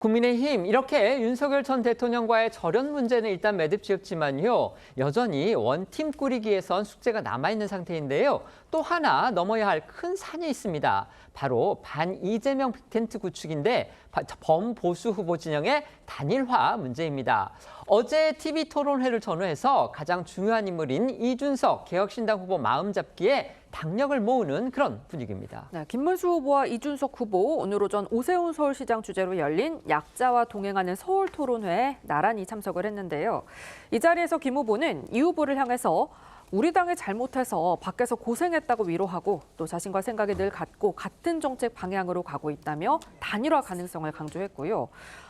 국민의힘 이렇게 윤석열 전 대통령과의 절연 문제는 일단 매듭지었지만요. 여전히 원팀 꾸리기에선 숙제가 남아있는 상태인데요. 또 하나 넘어야 할 큰 산이 있습니다. 바로 반 이재명 빅텐트 구축인데 범보수 후보 진영의 단일화 문제입니다. 어제 TV 토론회를 전후해서 가장 중요한 인물인 이준석 개혁신당 후보 마음잡기에 당력을 모으는 그런 분위기입니다. 네, 김문수 후보와 이준석 후보 오늘 오전 오세훈 서울시장 주재로 열린 약자와 동행하는 서울 토론회에 나란히 참석을 했는데요. 이 자리에서 김 후보는 이 후보를 향해서 우리 당이 잘못해서 밖에서 고생했다고 위로하고 또 자신과 생각이 늘 같고 같은 정책 방향으로 가고 있다며 단일화 가능성을 강조했고요.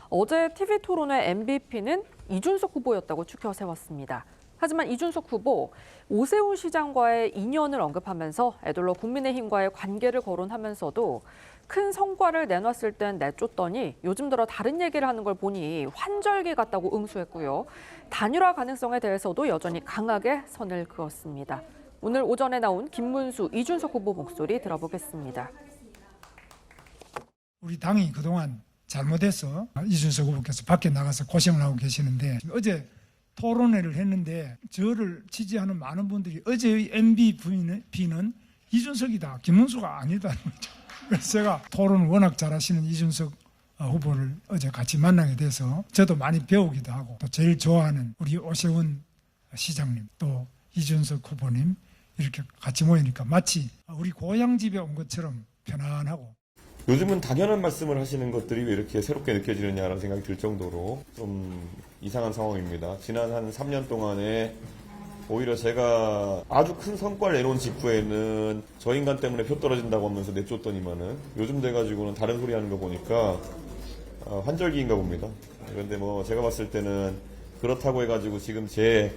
어제 TV 토론회 MVP는 이준석 후보였다고 추켜 세웠습니다. 하지만 이준석 후보 오세훈 시장과의 인연을 언급하면서 애들로 국민의힘과의 관계를 거론하면서도 큰 성과를 내놨을 땐 내쫓더니 요즘 들어 다른 얘기를 하는 걸 보니 환절기 같다고 응수했고요. 단일화 가능성에 대해서도 여전히 강하게 선을 그었습니다. 오늘 오전에 나온 김문수, 이준석 후보 목소리 들어보겠습니다. 우리 당이 그동안 잘못해서 이준석 후보께서 밖에 나가서 고생을 하고 계시는데 어제 토론회를 했는데 저를 지지하는 많은 분들이 어제의 MVP는 이준석이다, 김문수가 아니다는 거죠. 그래서 제가 토론을 워낙 잘하시는 이준석 후보를 어제 같이 만나게 돼서 저도 많이 배우기도 하고 또 제일 좋아하는 우리 오세훈 시장님 또 이준석 후보님 이렇게 같이 모이니까 마치 우리 고향집에 온 것처럼 편안하고 요즘은 당연한 말씀을 하시는 것들이 왜 이렇게 새롭게 느껴지느냐라는 생각이 들 정도로 좀 이상한 상황입니다. 지난 한 3년 동안에 오히려 제가 아주 큰 성과를 내놓은 직후에는 저 인간 때문에 표 떨어진다고 하면서 내쫓더니만은 요즘 돼가지고는 다른 소리 하는 거 보니까 환절기인가 봅니다. 그런데 뭐 제가 봤을 때는 그렇다고 해가지고 지금 제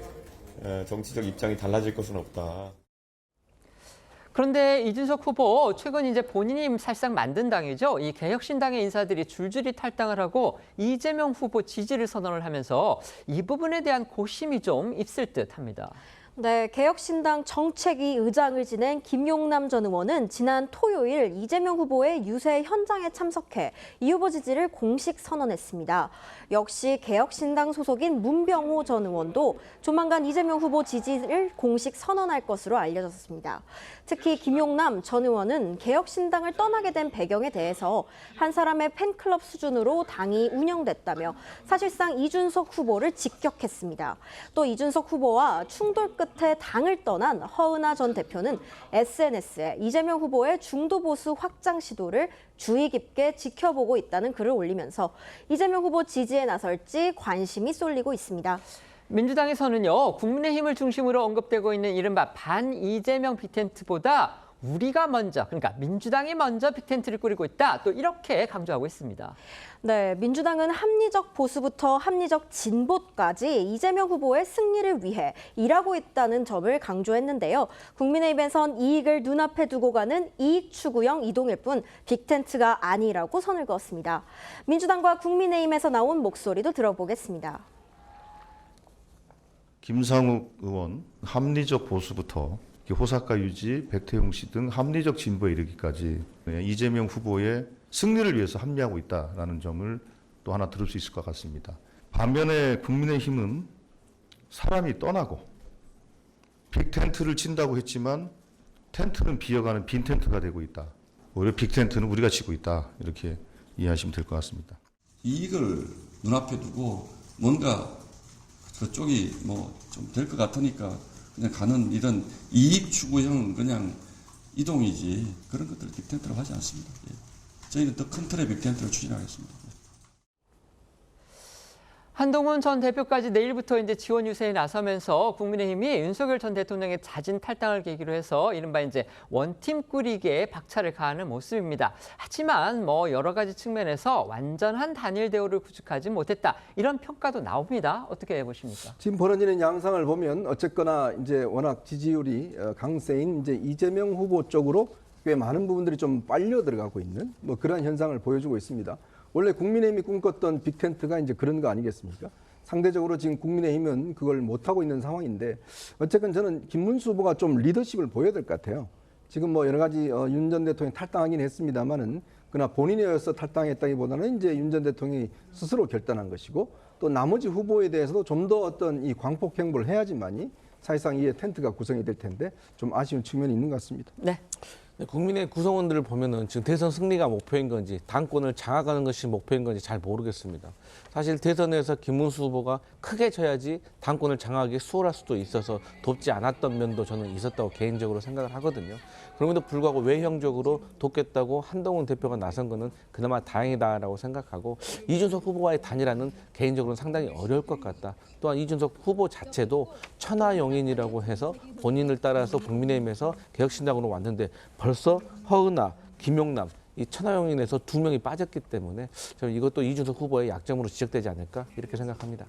정치적 입장이 달라질 것은 없다. 그런데 이준석 후보 최근 이제 본인이 사실상 만든 당이죠. 이 개혁신당의 인사들이 줄줄이 탈당을 하고 이재명 후보 지지를 선언을 하면서 이 부분에 대한 고심이 좀 있을 듯합니다. 네, 개혁신당 정책위 의장을 지낸 김용남 전 의원은 지난 토요일 이재명 후보의 유세 현장에 참석해 이 후보 지지를 공식 선언했습니다. 역시 개혁신당 소속인 문병호 전 의원도 조만간 이재명 후보 지지를 공식 선언할 것으로 알려졌습니다. 특히 김용남 전 의원은 개혁신당을 떠나게 된 배경에 대해서 한 사람의 팬클럽 수준으로 당이 운영됐다며 사실상 이준석 후보를 직격했습니다. 또 이준석 후보와 충돌 끝에 당을 떠난 허은하 전 대표는 SNS에 이재명 후보의 중도보수 확장 시도를 주의 깊게 지켜보고 있다는 글을 올리면서 이재명 후보 지지에 나설지 관심이 쏠리고 있습니다. 민주당에서는요, 국민의힘을 중심으로 언급되고 있는 이른바 반 이재명 빅텐트보다 우리가 먼저, 그러니까 민주당이 먼저 빅텐트를 꾸리고 있다. 또 이렇게 강조하고 있습니다. 네, 민주당은 합리적 보수부터 합리적 진보까지 이재명 후보의 승리를 위해 일하고 있다는 점을 강조했는데요. 국민의힘에선 이익을 눈앞에 두고 가는 이익 추구형 이동일 뿐 빅텐트가 아니라고 선을 그었습니다. 민주당과 국민의힘에서 나온 목소리도 들어보겠습니다. 김상욱 의원, 합리적 보수부터 호사카 유지, 백태용 씨 등 합리적 진보에 이르기까지 이재명 후보의 승리를 위해서 합리하고 있다는 점을 또 하나 들을 수 있을 것 같습니다. 반면에 국민의힘은 사람이 떠나고 빅텐트를 친다고 했지만 텐트는 비어가는 빈 텐트가 되고 있다. 오히려 빅텐트는 우리가 치고 있다. 이렇게 이해하시면 될 것 같습니다. 이익을 눈앞에 두고 뭔가 그쪽이 뭐 좀 될 것 같으니까 그냥 가는 이런 이익 추구형 그냥 이동이지 그런 것들 빅텐트로 하지 않습니다. 예. 저희는 더 큰 틀의 빅텐트를 추진하겠습니다. 한동훈 전 대표까지 내일부터 이제 지원 유세에 나서면서 국민의힘이 윤석열 전 대통령의 자진 탈당을 계기로 해서 이른바 이제 원팀 꾸리기에 박차를 가하는 모습입니다. 하지만 뭐 여러 가지 측면에서 완전한 단일 대우를 구축하지 못했다. 이런 평가도 나옵니다. 어떻게 보십니까? 지금 벌어지는 양상을 보면 어쨌거나 이제 워낙 지지율이 강세인 이제 이재명 후보 쪽으로 꽤 많은 부분들이 좀 빨려 들어가고 있는 뭐 그런 현상을 보여주고 있습니다. 원래 국민의힘이 꿈꿨던 빅텐트가 이제 그런 거 아니겠습니까? 상대적으로 지금 국민의힘은 그걸 못하고 있는 상황인데 어쨌든 저는 김문수 후보가 좀 리더십을 보여야 될 것 같아요. 지금 뭐 여러 가지 윤 전 대통령이 탈당하긴 했습니다만은 그러나 본인이어서 탈당했다기보다는 이제 윤 전 대통령이 스스로 결단한 것이고 또 나머지 후보에 대해서도 좀 더 어떤 이 광폭 행보를 해야지만이 사실상 이에 텐트가 구성이 될 텐데 좀 아쉬운 측면이 있는 것 같습니다. 네. 국민의 구성원들을 보면은 지금 대선 승리가 목표인 건지 당권을 장악하는 것이 목표인 건지 잘 모르겠습니다. 사실 대선에서 김문수 후보가 크게 져야지 당권을 장악하기 수월할 수도 있어서 돕지 않았던 면도 저는 있었다고 개인적으로 생각을 하거든요. 그럼에도 불구하고 외형적으로 돕겠다고 한동훈 대표가 나선 거는 그나마 다행이다라고 생각하고 이준석 후보와의 단일화는 개인적으로는 상당히 어려울 것 같다. 또한 이준석 후보 자체도 천하용인이라고 해서 본인을 따라서 국민의힘에서 개혁신당으로 왔는데 벌써 허은하, 김용남 이 천하용인에서 2명이 빠졌기 때문에 저는 이것도 이준석 후보의 약점으로 지적되지 않을까 이렇게 생각합니다.